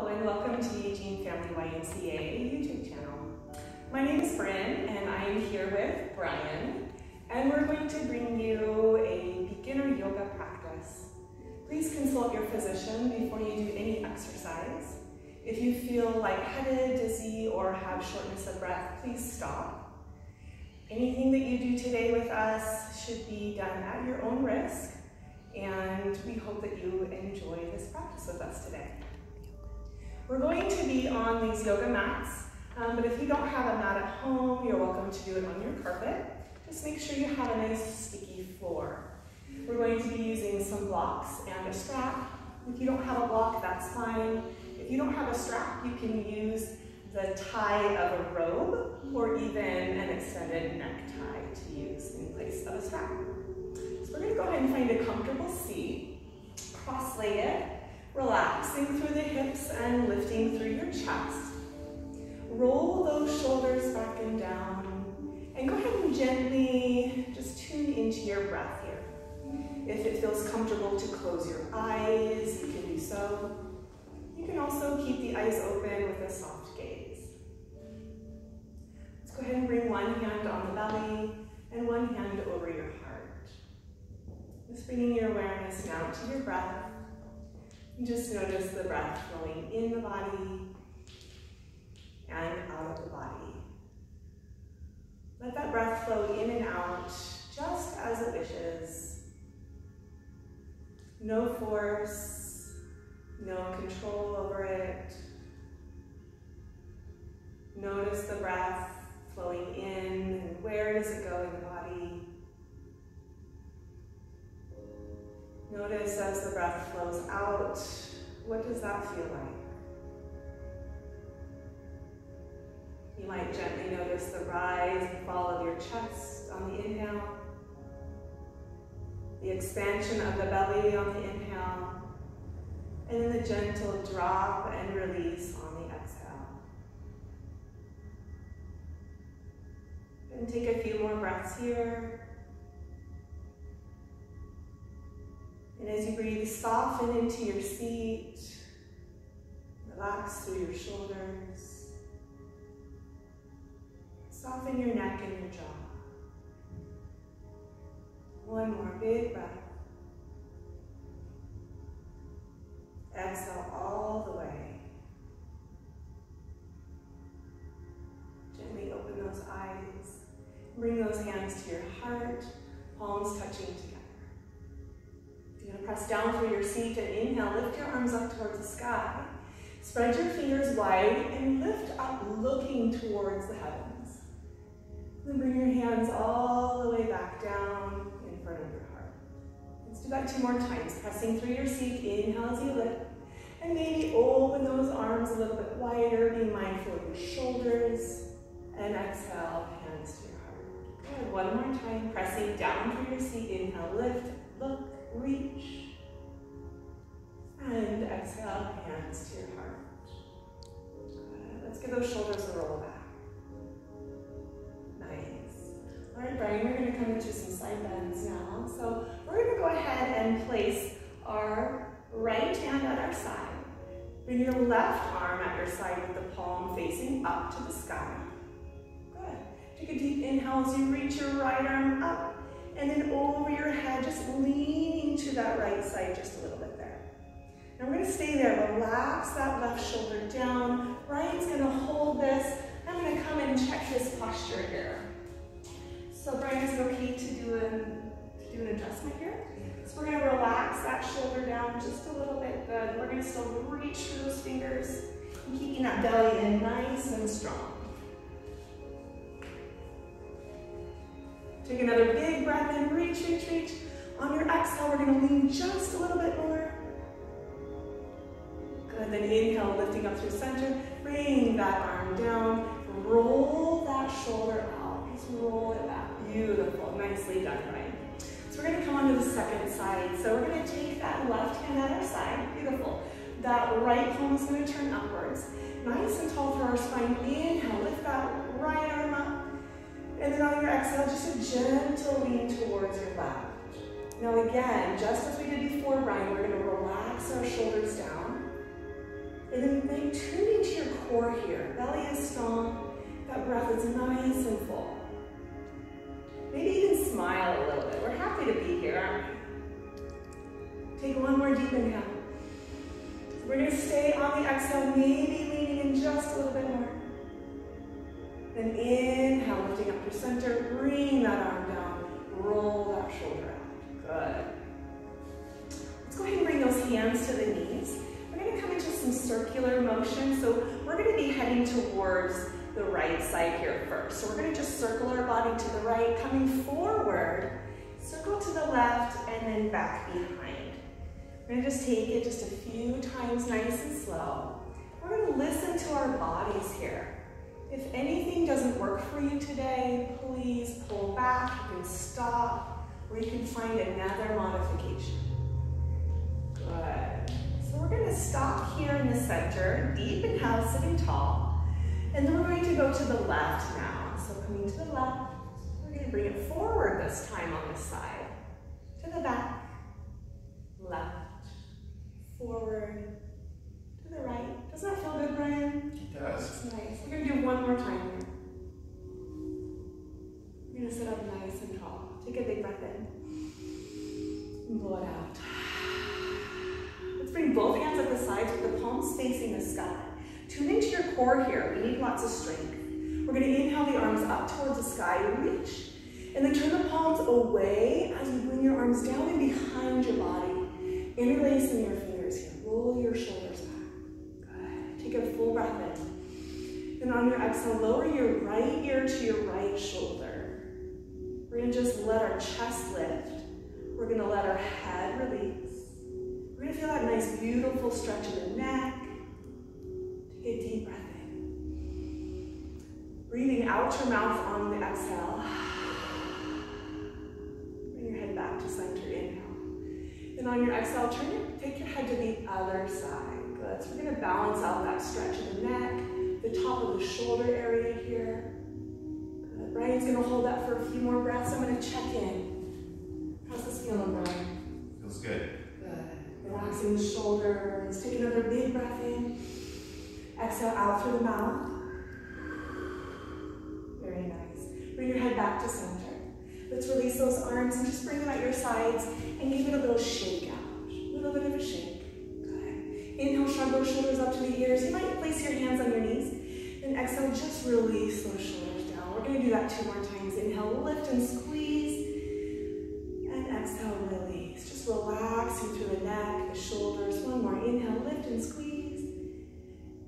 and welcome to the Eugene Family YMCA YouTube channel. My name is Brynne and I am here with Brian, and we're going to bring you a beginner yoga practice. Please consult your physician before you do any exercise. If you feel lightheaded, dizzy, or have shortness of breath, please stop. Anything that you do today with us should be done at your own risk, and we hope that you enjoy this practice with us today. We're going to be on these yoga mats, but if you don't have a mat at home, you're welcome to do it on your carpet. Just make sure you have a nice sticky floor. We're going to be using some blocks and a strap. If you don't have a block, that's fine. If you don't have a strap, you can use the tie of a robe or even an extended necktie to use in place of a strap. So we're going to go ahead and find a comfortable seat, cross-legged, relaxing through the hips and lifting through your chest. Roll those shoulders back and down, and go ahead and gently just tune into your breath here. If it feels comfortable to close your eyes, you can do so. You can also keep the eyes open with a soft gaze. Let's go ahead and bring one hand on the belly and one hand over your heart. Just bringing your awareness now to your breath. And just notice the breath flowing in the body and out of the body. Let that breath flow in and out just as it wishes. No force, no control over it. Notice the breath flowing in, and where does it go in the body? Notice as the breath flows out, what does that feel like? You might gently notice the rise and fall of your chest on the inhale, the expansion of the belly on the inhale, and then the gentle drop and release on the exhale. And take a few more breaths here. And as you breathe, soften into your seat, relax through your shoulders, soften your neck and your jaw. One more big breath. Exhale all the way. Gently open those eyes. Bring those hands to your heart, palms touching together. You're going to press down through your seat and inhale, lift your arms up towards the sky. Spread your fingers wide and lift up, looking towards the heavens. Then bring your hands all the way back down in front of your heart. Let's do that 2 more times. Pressing through your seat, inhale as you lift, and maybe open those arms a little bit wider, being mindful of your shoulders, and exhale, hands to your heart. Good, 1 more time, pressing down through your seat, inhale, lift, look, reach, and exhale, hands to your heart. Good. Let's give those shoulders a roll back. Nice. All right, Brian, we're going to come into some side bends now. So we're going to go ahead and place our right hand at our side. Bring your left arm at your side with the palm facing up to the sky. Good. Take a deep inhale as you reach your right arm up, and then over your head, just leaning to that right side just a little bit there. Now we're going to stay there. Relax that left shoulder down. Brian's going to hold this. I'm going to come and check his posture here. So Brian, is it okay to do an adjustment here? So we're going to relax that shoulder down just a little bit. Good. We're going to still reach through those fingers and keeping that belly in nice and strong. Take another big breath in, reach, reach, reach. On your exhale, we're going to lean just a little bit more. Good, then inhale, lifting up through center. Bring that arm down. Roll that shoulder out. Just roll it back. Beautiful, nicely done, Brian. So we're going to come onto the second side. So we're going to take that left hand at our side. Beautiful. That right palm is going to turn upwards. Nice and tall through our spine. Inhale, lift that right arm up. And then on your exhale, just a gentle lean towards your left. Now again, just as we did before, Brian, we're going to relax our shoulders down. And then make core here. Belly is strong. That breath is nice and full. Maybe even smile a little bit. We're happy to be here, aren't we? Take one more deep inhale. We're going to stay on the exhale, maybe leaning in just a little bit more. Then inhale, lifting up through center. Bring that arm down. Roll that shoulder out. Good. Let's go ahead and bring those hands to the knees. We're going to come into some circular motion. So we're going to be heading towards the right side here first. So we're going to just circle our body to the right, coming forward, circle to the left, and then back behind. We're going to just take it just a few times nice and slow. We're going to listen to our bodies here. If anything doesn't work for you today, please pull back. You can stop, or you can find another modification. Good. So we're going to stop here in the center, deep inhale, sitting tall. And then we're going to go to the left now. So coming to the left, we're going to bring it forward this time on this side. To the back, left, forward, to the right. Does that feel good, Brian? It does. It's nice. We're going to do one more time here. We're going to sit up nice and tall. Take a big breath in. And blow it out. Let's bring both hands at the sides with the palms facing the sky. Tune into your core here. We need lots of strength. We're going to inhale the arms up towards the sky, reach, and then turn the palms away as you bring your arms down and behind your body. Interlacing your fingers here. Roll your shoulders back. Good. Take a full breath in. And on your exhale, lower your right ear to your right shoulder. We're going to just let our chest lift. We're going to let our head release. We're going to feel that nice, beautiful stretch of the neck. Take a deep breath in. Breathing out your mouth on the exhale. Bring your head back to center, inhale. Then on your exhale, take your head to the other side. Good. So we're going to balance out that stretch of the neck, the top of the shoulder area here. Good. Brian's going to hold that for a few more breaths. I'm going to check in. How's this feeling, Brian? Feels good. Good. Relaxing the shoulders. Take another big breath in. Exhale out through the mouth. Very nice. Bring your head back to center. Let's release those arms and just bring them at your sides and give it a little shake out. A little bit of a shake. Good. Inhale, shrug those shoulders up to the ears. You might place your hands on your knees. Then exhale, just release those shoulders down. We're going to do that 2 more times. Inhale, lift and squeeze. And exhale, release. Just relaxing through the neck, the shoulders. One more. Inhale, lift and squeeze.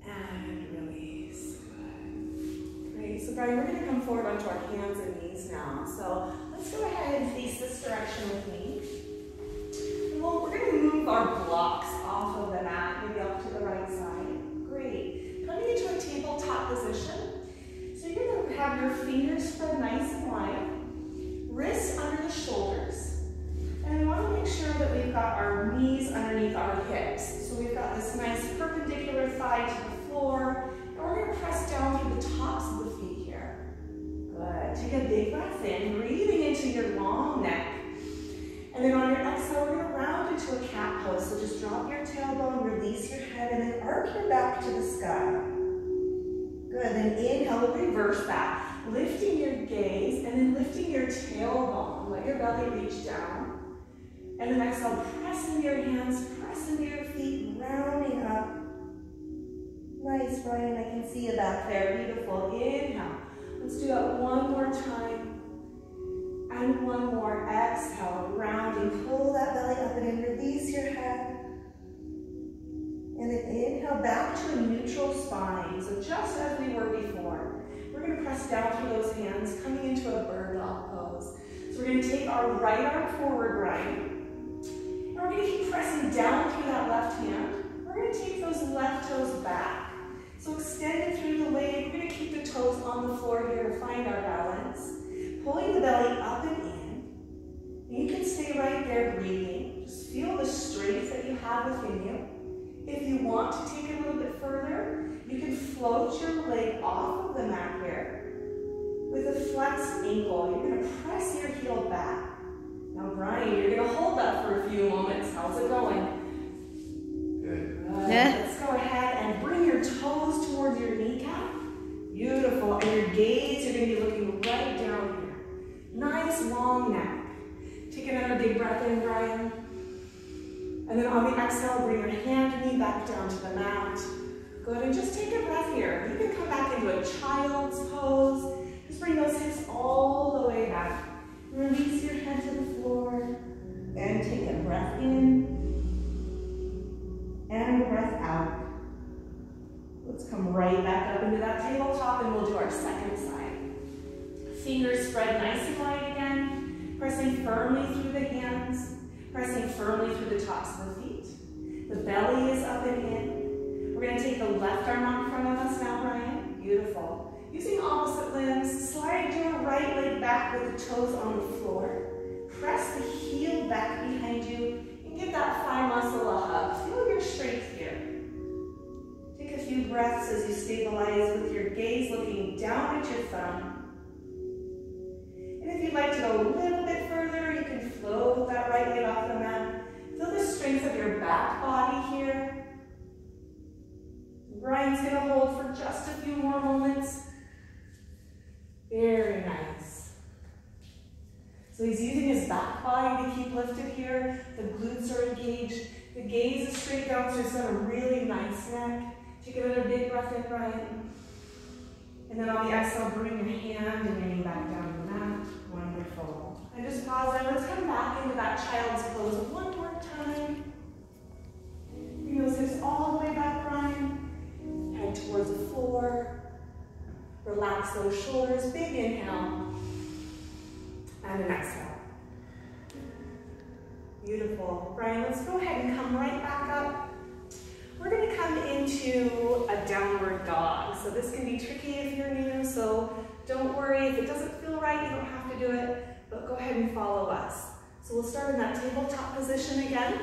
And release. Good. Great. So Brian, we're going to come forward onto our hands and knees now. So let's go ahead and face this direction with me. And we're going to move our blocks off of the mat, maybe up to the right side. Great. Coming into a tabletop position. So you're going to have your fingers spread nice and wide. Wrists under the shoulders. And we want to make sure that we've got our knees underneath our hips. So we've got this nice perpendicular thigh to the floor. And we're going to press down through the tops of the feet here. Good. Take a big breath in, breathing into your long neck. And then on your exhale, we're going to round into a cat pose. So just drop your tailbone, release your head, and then arc your back to the sky. Good. Then inhale, reverse that. Lifting your gaze and then lifting your tailbone. Let your belly reach down. And then exhale, press into your hands, press into your feet, rounding up. Nice, Brian, I can see you back there. Beautiful. Inhale. Let's do that one more time. And one more. Exhale, rounding. Pull that belly up and then release your head. And then inhale back to a neutral spine. So just as we were before. We're going to press down through those hands, coming into a bird dog pose. So we're going to take our right arm forward, Brian. And we're going to keep pressing down through that left hand. We're going to take those left toes back. So extend it through the leg. We're going to keep the toes on the floor here to find our balance. Pulling the belly up and in. And you can stay right there breathing. Just feel the strength that you have within you. If you want to take it a little bit further, you can float your leg off of the mat here with a flexed ankle. You're going to press your heel back. Now, Brian, you're going to hold that for a few moments. How's it going? Good. Let's go ahead and bring your toes towards your knees. breath in, Brian. And then on the exhale, bring your hand and knee back down to the mat. Good, and just take a breath here. You can come back into a child's pose. Just bring those hips all the way back. Release your head to the floor. And take a breath in. And breath out. Let's come right back up into that tabletop and we'll do our second side. Fingers spread nice and wide again. Pressing firmly through the hands. Pressing firmly through the tops of the feet. The belly is up and in. We're going to take the left arm out in front of us now, Brian. Beautiful. Using opposite limbs, slide your right leg back with the toes on the floor. Press the heel back behind you and give that thigh muscle a hug. Feel your strength here. Take a few breaths as you stabilize with your gaze looking down at your thumb. And if you'd like to go a little bit further, you can float that right leg off the mat. Feel the strength of your back body here. Brian's going to hold for just a few more moments. Very nice. So he's using his back body to keep lifted here. The glutes are engaged. The gaze is straight down, so he's got a really nice neck. Take another big breath in, Brian. And then on the exhale, bring your hand and your knee back down to the mat. Wonderful. And just pause there. Let's come back into that child's pose one more time. Bring those hips all the way back, Brian. Head towards the floor. Relax those shoulders. Big inhale. And an exhale. Beautiful. Brian, let's go ahead and come right back up. We're going to come into a downward dog. So this can be tricky if you're new, so don't worry. If it doesn't feel right, you don't have to do it, but go ahead and follow us. So we'll start in that tabletop position again.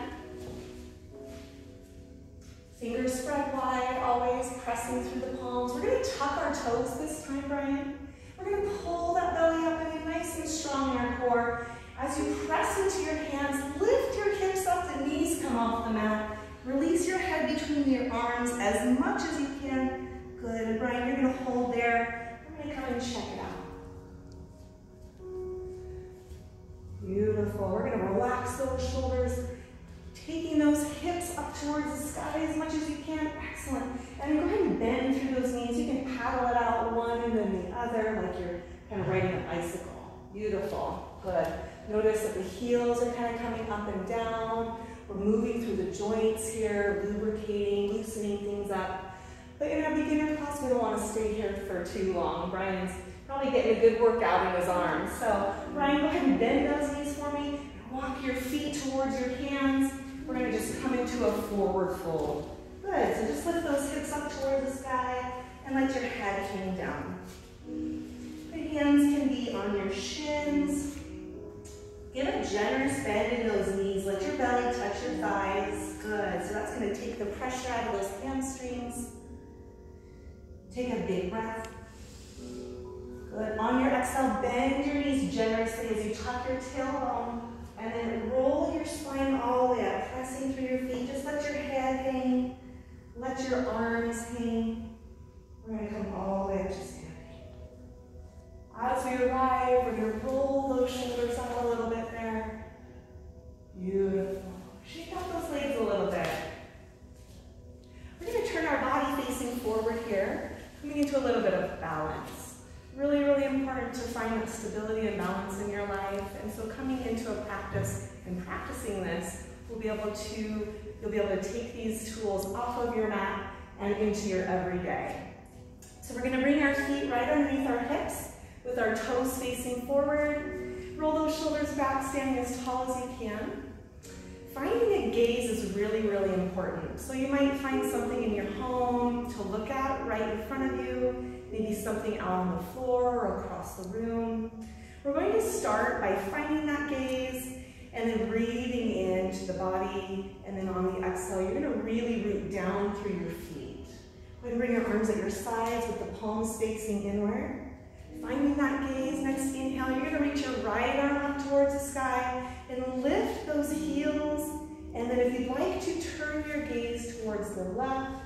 Fingers spread wide, always pressing through the palms. We're going to tuck our toes this time, Brian. We're going to pull that belly up and get nice and strong in our core. As you press into your hands, lift your hips up, the knees come off the mat. Release your head between your arms as much as you can. Good, and Brian, you're going to hold there. I'm going to come and check it out. Beautiful. We're going to relax those shoulders, taking those hips up towards the sky as much as you can. Excellent. And go ahead and bend through those knees. You can paddle it out one and then the other like you're kind of riding a bicycle. Beautiful. Good. Notice that the heels are kind of coming up and down. We're moving through the joints here, lubricating, loosening things up. But in our beginner class, we don't want to stay here for too long. Brian's probably getting a good workout in his arms. So Brian, go ahead and bend those knees for me. Walk your feet towards your hands. We're going to just come into a forward fold. Good, so just lift those hips up towards the sky and let your head hang down. The hands can be on your shins. Give a generous bend in those knees. Let your belly touch your thighs. Good. So that's going to take the pressure out of those hamstrings. Take a big breath. Good. On your exhale, bend your knees generously as you tuck your tailbone. And then roll your spine all the way up, pressing through your feet. Just let your head hang. Let your arms hang. We're going to come all the way up to standing. As we arrive, we're going to roll those shoulders out a little bit there. Beautiful. Shake out those legs a little bit. We're going to turn our body facing forward here, coming into a little bit of balance. Really, really important to find that stability and balance in your life. And so coming into a practice and practicing this, you'll be able to take these tools off of your mat and into your everyday. So we're going to bring our feet right underneath our hips, with our toes facing forward. Roll those shoulders back, standing as tall as you can. Finding a gaze is really, really important. So you might find something in your home to look at right in front of you, maybe something out on the floor or across the room. We're going to start by finding that gaze and then breathing into the body, and then on the exhale, you're going to really root down through your feet. Go ahead and bring your arms at your sides with the palms facing inward. Finding that gaze, next inhale, you're going to reach your right arm up towards the sky and lift those heels. And then if you'd like to turn your gaze towards the left,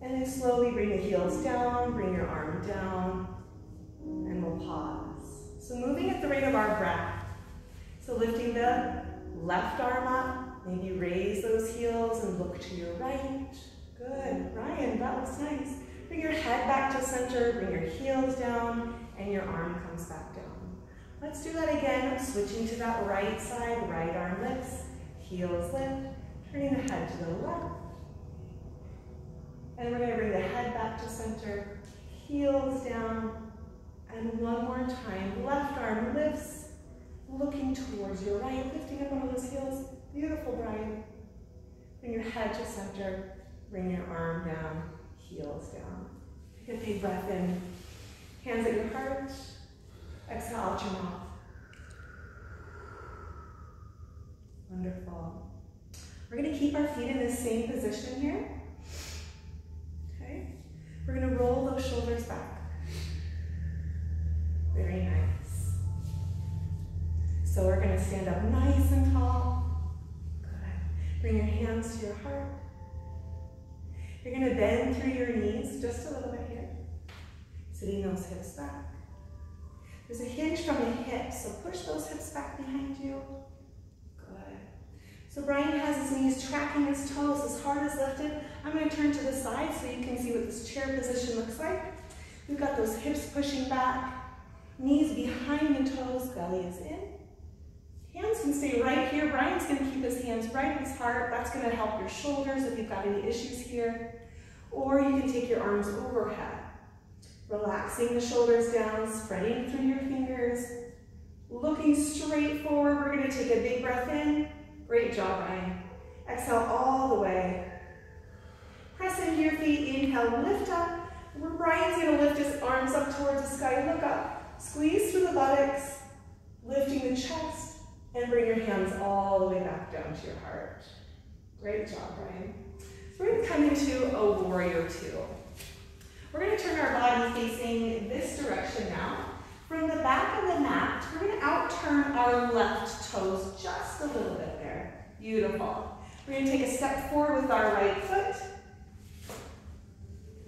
and then slowly bring the heels down, bring your arm down, and we'll pause. So moving at the rate of our breath. So lifting the left arm up, maybe raise those heels and look to your right. Good, Brian, that looks nice. Bring your head back to center, bring your heels down, and your arm comes back down. Let's do that again, switching to that right side, right arm lifts, heels lift, turning the head to the left. And we're gonna bring the head back to center, heels down, and one more time, left arm lifts, looking towards your right, lifting up one of those heels. Beautiful, Brian. Bring your head to center, bring your arm down, heels down. Take a big breath in, hands at your heart, exhale out your mouth. Wonderful. We're gonna keep our feet in the same position here. Okay, we're gonna roll those shoulders back. Very nice. So we're gonna stand up nice and tall. Good. Bring your hands to your heart. You're gonna bend through your knees just a little bit here. Sitting those hips back. There's a hinge from the hips, so push those hips back behind you. Good. So Brian has his knees tracking his toes, his heart is lifted. I'm gonna turn to the side so you can see what this chair position looks like. We've got those hips pushing back, knees behind the toes, belly is in. Hands can stay right here. Brian's gonna keep his hands right at his heart. That's gonna help your shoulders if you've got any issues here. Or you can take your arms overhead. Relaxing the shoulders down, spreading through your fingers, looking straight forward. We're gonna take a big breath in. Great job, Brian. Exhale all the way. Press into your feet, inhale, lift up. Brian's gonna lift his arms up towards the sky, look up. Squeeze through the buttocks, lifting the chest, and bring your hands all the way back down to your heart. Great job, Brian. So we're gonna come into a warrior two. We're going to turn our body facing this direction now. From the back of the mat, we're going to out-turn our left toes just a little bit there. Beautiful. We're going to take a step forward with our right foot.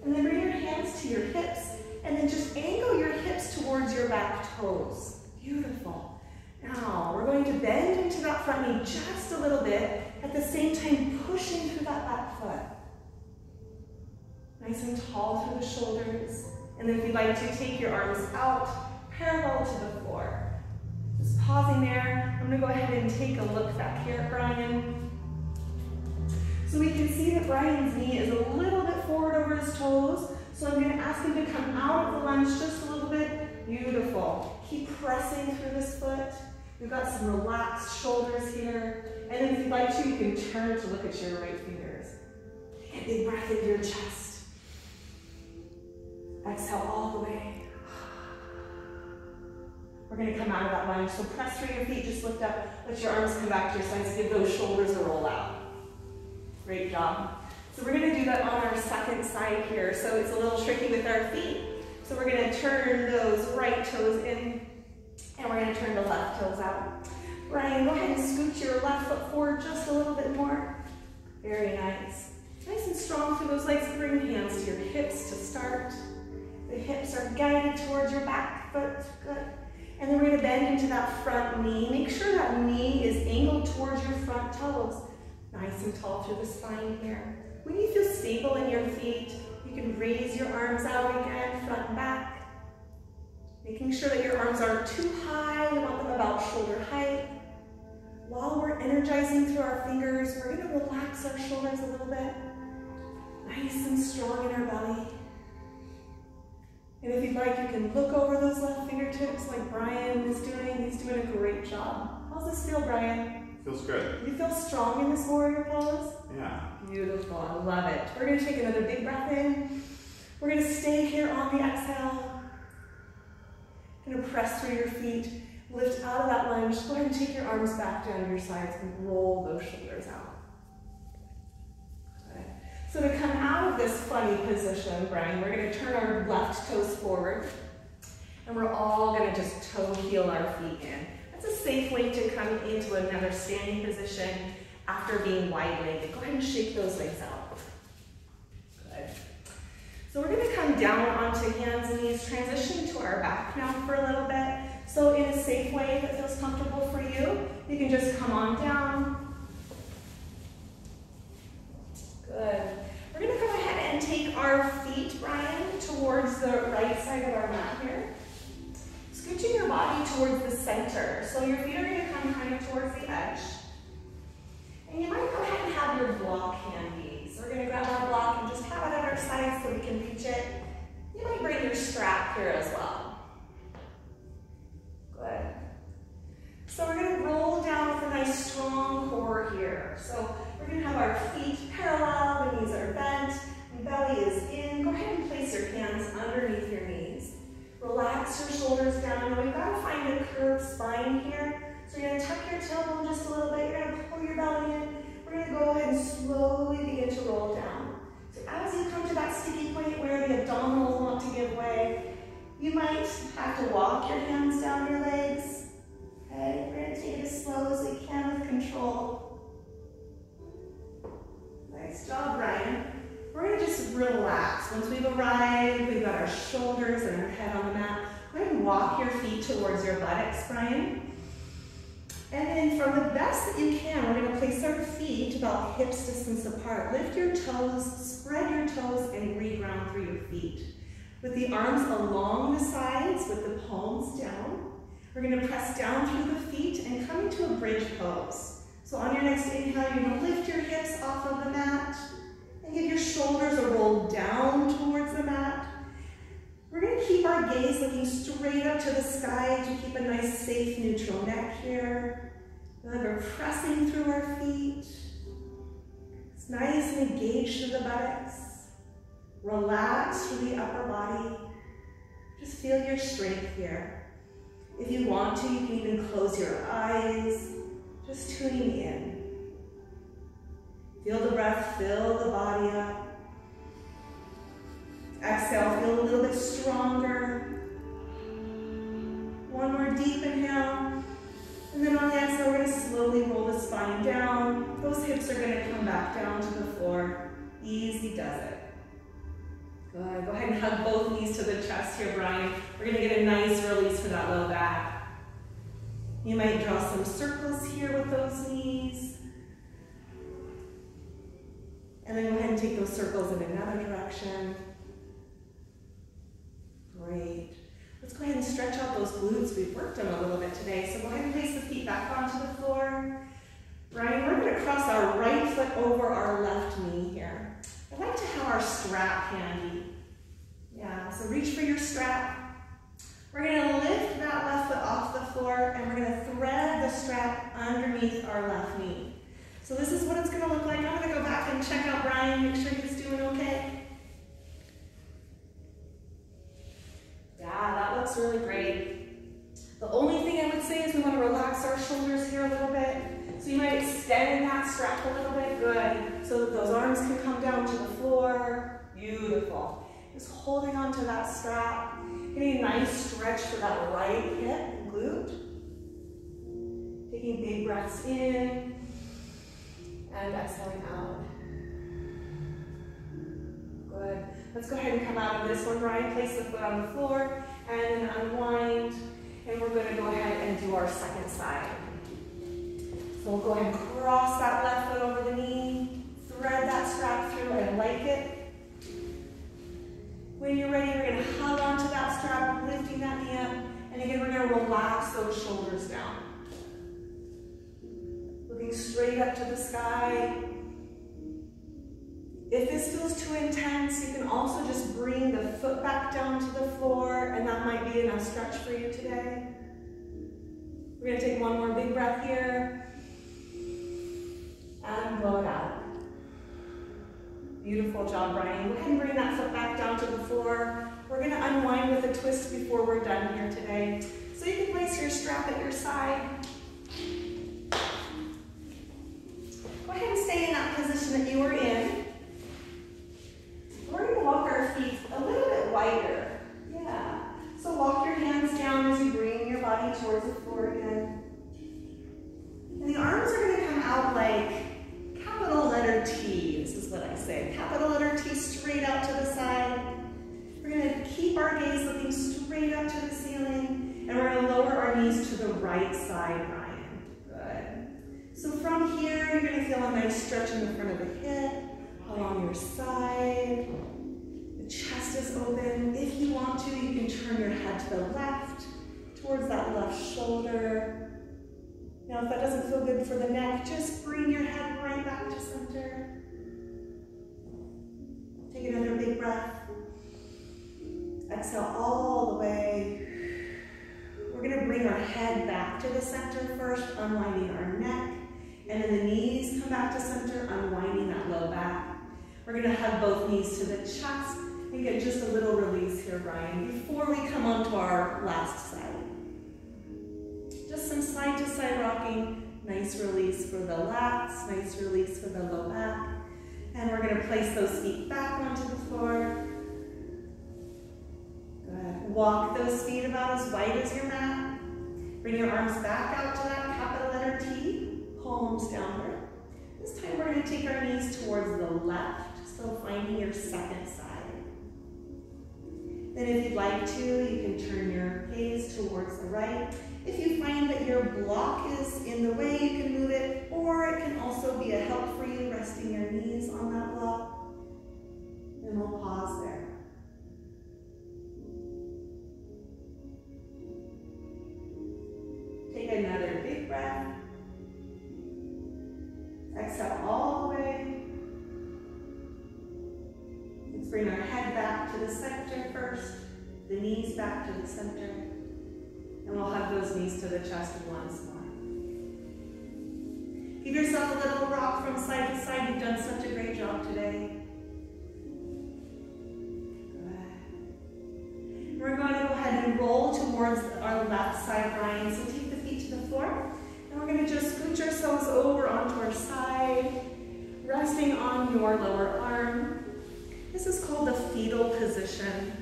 And then bring your hands to your hips. And then just angle your hips towards your back toes. Beautiful. Now, we're going to bend into that front knee just a little bit, at the same time pushing through that back foot. Nice and tall through the shoulders. And then if you'd like to, take your arms out, parallel to the floor. Just pausing there. I'm gonna go ahead and take a look back here at Brian. So we can see that Brian's knee is a little bit forward over his toes. So I'm gonna ask him to come out of the lunge just a little bit. Beautiful. Keep pressing through this foot. We've got some relaxed shoulders here. And then if you'd like to, you can turn to look at your right fingers. Take a big breath into your chest. Exhale all the way. We're going to come out of that lunge. So press through your feet, just lift up. Let your arms come back to your sides. Give those shoulders a roll out. Great job. So we're going to do that on our second side here. So it's a little tricky with our feet. So we're going to turn those right toes in, and we're going to turn the left toes out. Brian, go ahead and scoot your left foot forward just a little bit more. Very nice. Nice and strong through those legs. Bring hands to your hips to start. The hips are guided towards your back foot, good. And then we're gonna bend into that front knee. Make sure that knee is angled towards your front toes. Nice and tall through the spine here. When you feel stable in your feet, you can raise your arms out again, front and back. Making sure that your arms aren't too high, you want them about shoulder height. While we're energizing through our fingers, we're gonna relax our shoulders a little bit. Nice and strong in our belly. And if you'd like, you can look over those left fingertips like Brian is doing. He's doing a great job. How's this feel, Brian? Feels good. You feel strong in this warrior pose? Yeah. Beautiful, I love it. We're gonna take another big breath in. We're gonna stay here on the exhale. Gonna press through your feet, lift out of that lunge. Go ahead and take your arms back down to your sides and roll those shoulders out. So to come out of this funny position, Brian, we're going to turn our left toes forward, and we're all going to just toe heel our feet in. That's a safe way to come into another standing position after being wide-legged. Go ahead and shake those legs out. Good. So we're going to come down onto hands and knees, transition to our back now for a little bit. So in a safe way that feels comfortable for you, you can just come on down. Good. We're going to go ahead and take our feet, Brian, towards the right side of our mat here. Scooching your body towards the center. So your feet are going to come kind of towards the edge. And you might go ahead and have your block handy. So we're going to grab our block and just have it at our side so we can reach it. You might bring your strap here as well. Good. So we're going to roll down with a nice strong core here. So we're going to have our feet parallel, the knees are bent, and belly is in. Go ahead and place your hands underneath your knees. Relax your shoulders down. Now we've got to find a curved spine here. So you're going to tuck your tailbone just a little bit. You're going to pull your belly in. We're going to go ahead and slowly begin to roll down. So as you come to that sticky point where the abdominals want to give way, you might have to walk your hands down your legs. Okay, we're going to take it as slow as we can with control. Nice job, Brian. We're going to just relax. Once we've arrived, we've got our shoulders and our head on the mat. Go ahead and walk your feet towards your buttocks, Brian. And then from the best that you can, we're going to place our feet about hips distance apart. Lift your toes, spread your toes, and re-ground through your feet. With the arms along the sides, with the palms down, we're going to press down through the feet and come into a bridge pose. So on your next inhale, you're going to lift your hips off of the mat and give your shoulders a roll down towards the mat. We're going to keep our gaze looking straight up to the sky to keep a nice, safe, neutral neck here. We're pressing through our feet. It's nice and engaged through the buttocks. Relax through the upper body. Just feel your strength here. If you want to, you can even close your eyes, just tuning in. Feel the breath, fill the body up. Exhale, feel a little bit stronger. One more deep inhale. And then on the exhale, we're going to slowly roll the spine down. Those hips are going to come back down to the floor. Easy does it. Good. Go ahead and hug both knees to the chest here, Brian. We're going to get a nice release for that low back. You might draw some circles here with those knees. And then go ahead and take those circles in another direction. Great. Let's go ahead and stretch out those glutes. We've worked them a little bit today. So go ahead and place the feet back onto the floor. Brian, we're going to cross our right foot over our left knee here. I'd like to have our strap handy. Yeah, so reach for your strap. We're going to lift that left foot off the floor and we're going to thread the strap underneath our left knee. So this is what it's going to look like. I'm going to go back and check out Brian, make sure he's doing okay. Yeah, that looks really great. The only thing I would say is we want to relax our shoulders here a little bit. So you might extend that strap a little bit, good, so that those arms can come down to the floor. Beautiful. Just holding on to that strap, getting a nice stretch for that right hip and glute. Taking big breaths in and exhaling out. Good. Let's go ahead and come out of this one, Brian. Place the foot on the floor and then unwind. And we're going to go ahead and do our second side. So we'll go ahead and cross that left foot over the knee, thread that strap through. I like it. When you're ready, we're going to hug onto that strap, lifting that knee up. And again, we're going to relax those shoulders down. Looking straight up to the sky. If this feels too intense, you can also just bring the foot back down to the floor, and that might be enough stretch for you today. We're going to take one more big breath here. And blow it out. Beautiful job, Brian. Go ahead and bring that foot back down to the floor. We're going to unwind with a twist before we're done here today. So you can place your strap at your side. Go ahead and stay in that position that you were in. We're going to walk our feet a little bit wider. Yeah. So walk your hands down as you bring your body towards the floor again. And the arms are going to come out like capital letter T. This is what I say. Capital letter T straight out to the side. We're going to keep our gaze looking straight up to the ceiling. And we're going to lower our side, Brian. Good. So from here, you're going to feel a nice stretch in the front of the hip, along your side. The chest is open. If you want to, you can turn your head to the left, towards that left shoulder. Now, if that doesn't feel good for the neck, just bring your head right back to center. Take another big breath. Exhale all the way. We're going to bring our head back to the center first, unwinding our neck. And then the knees come back to center, unwinding that low back. We're going to hug both knees to the chest and get just a little release here, Brian, before we come on to our last side. Just some side to side rocking. Nice release for the lats, nice release for the low back. And we're going to place those feet back onto the floor. Good. Walk those feet about as wide as your mat. Bring your arms back out to that capital letter T, palms downward. This time we're going to take our knees towards the left, so finding your second side. Then if you'd like to, you can turn your gaze towards the right. If you find that your block is in the way, you can move it, or it can also be a help for you resting your knees on that block. And we'll pause there. Take another big breath. Exhale all the way. Let's bring our head back to the center first, the knees back to the center. And we'll hug those knees to the chest once more. Give yourself a little rock from side to side. You've done such a great job today. Good. We're going to go ahead and roll towards our left side, Brian. So take the feet to the floor. And we're going to just scooch ourselves over onto our side, resting on your lower arm. This is called the fetal position.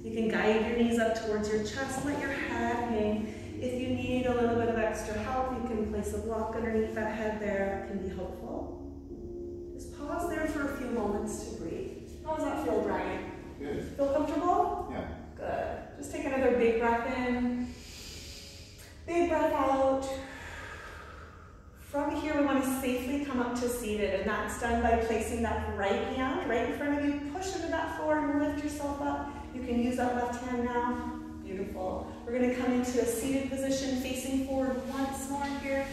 You can guide your knees up towards your chest, let your head hang. If you need a little bit of extra help, you can place a block underneath that head there. It can be helpful. Just pause there for a few moments to breathe. How does that feel, Brian? Good. Feel comfortable? Yeah. Good. Just take another big breath in. Big breath out. From here, we want to safely come up to seated, and that's done by placing that right hand right in front of you. Push into that floor and lift yourself up. You can use that left hand now. Beautiful. We're going to come into a seated position, facing forward once more here.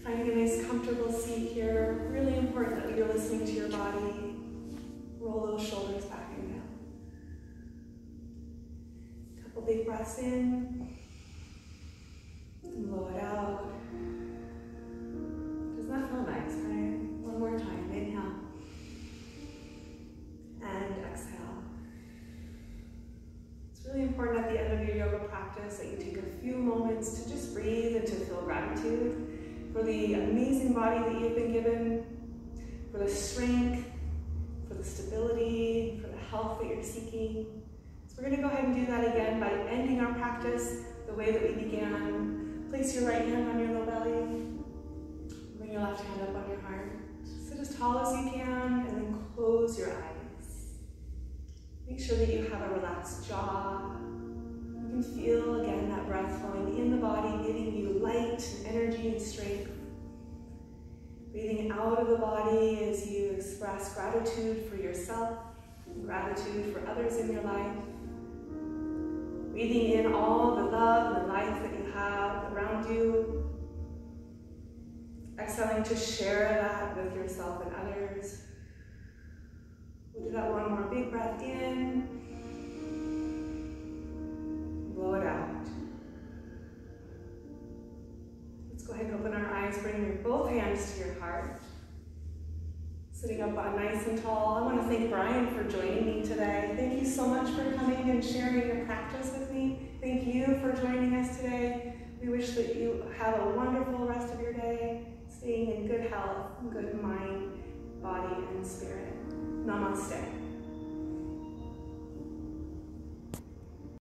Finding a nice comfortable seat here. Really important that you're listening to your body. Roll those shoulders back and down. Couple big breaths in. And blow it out. Doesn't that feel nice, right? One more time. Inhale. And exhale. It's really important at the end of your yoga practice that you take a few moments to just breathe and to feel gratitude for the amazing body that you've been given, for the strength, for the stability, for the health that you're seeking. So we're going to go ahead and do that again by ending our practice the way that we began. Place your right hand on your low belly. Bring your left hand up on your heart. Sit as tall as you can and then close your eyes. Make sure that you have a relaxed jaw. You can feel again that breath flowing in the body, giving you light and energy and strength. Breathing out of the body as you express gratitude for yourself, and gratitude for others in your life. Breathing in all the love and the life that you have around you. Exhaling to share that with yourself and others. We'll do that one more big breath in. Blow it out. Let's go ahead and open our eyes, bring your both hands to your heart. Sitting up nice and tall. I want to thank Brian for joining me today. Thank you so much for coming and sharing your practice with me. Thank you for joining us today. We wish that you have a wonderful rest of your day, staying in good health, good mind, body, and spirit. Namaste.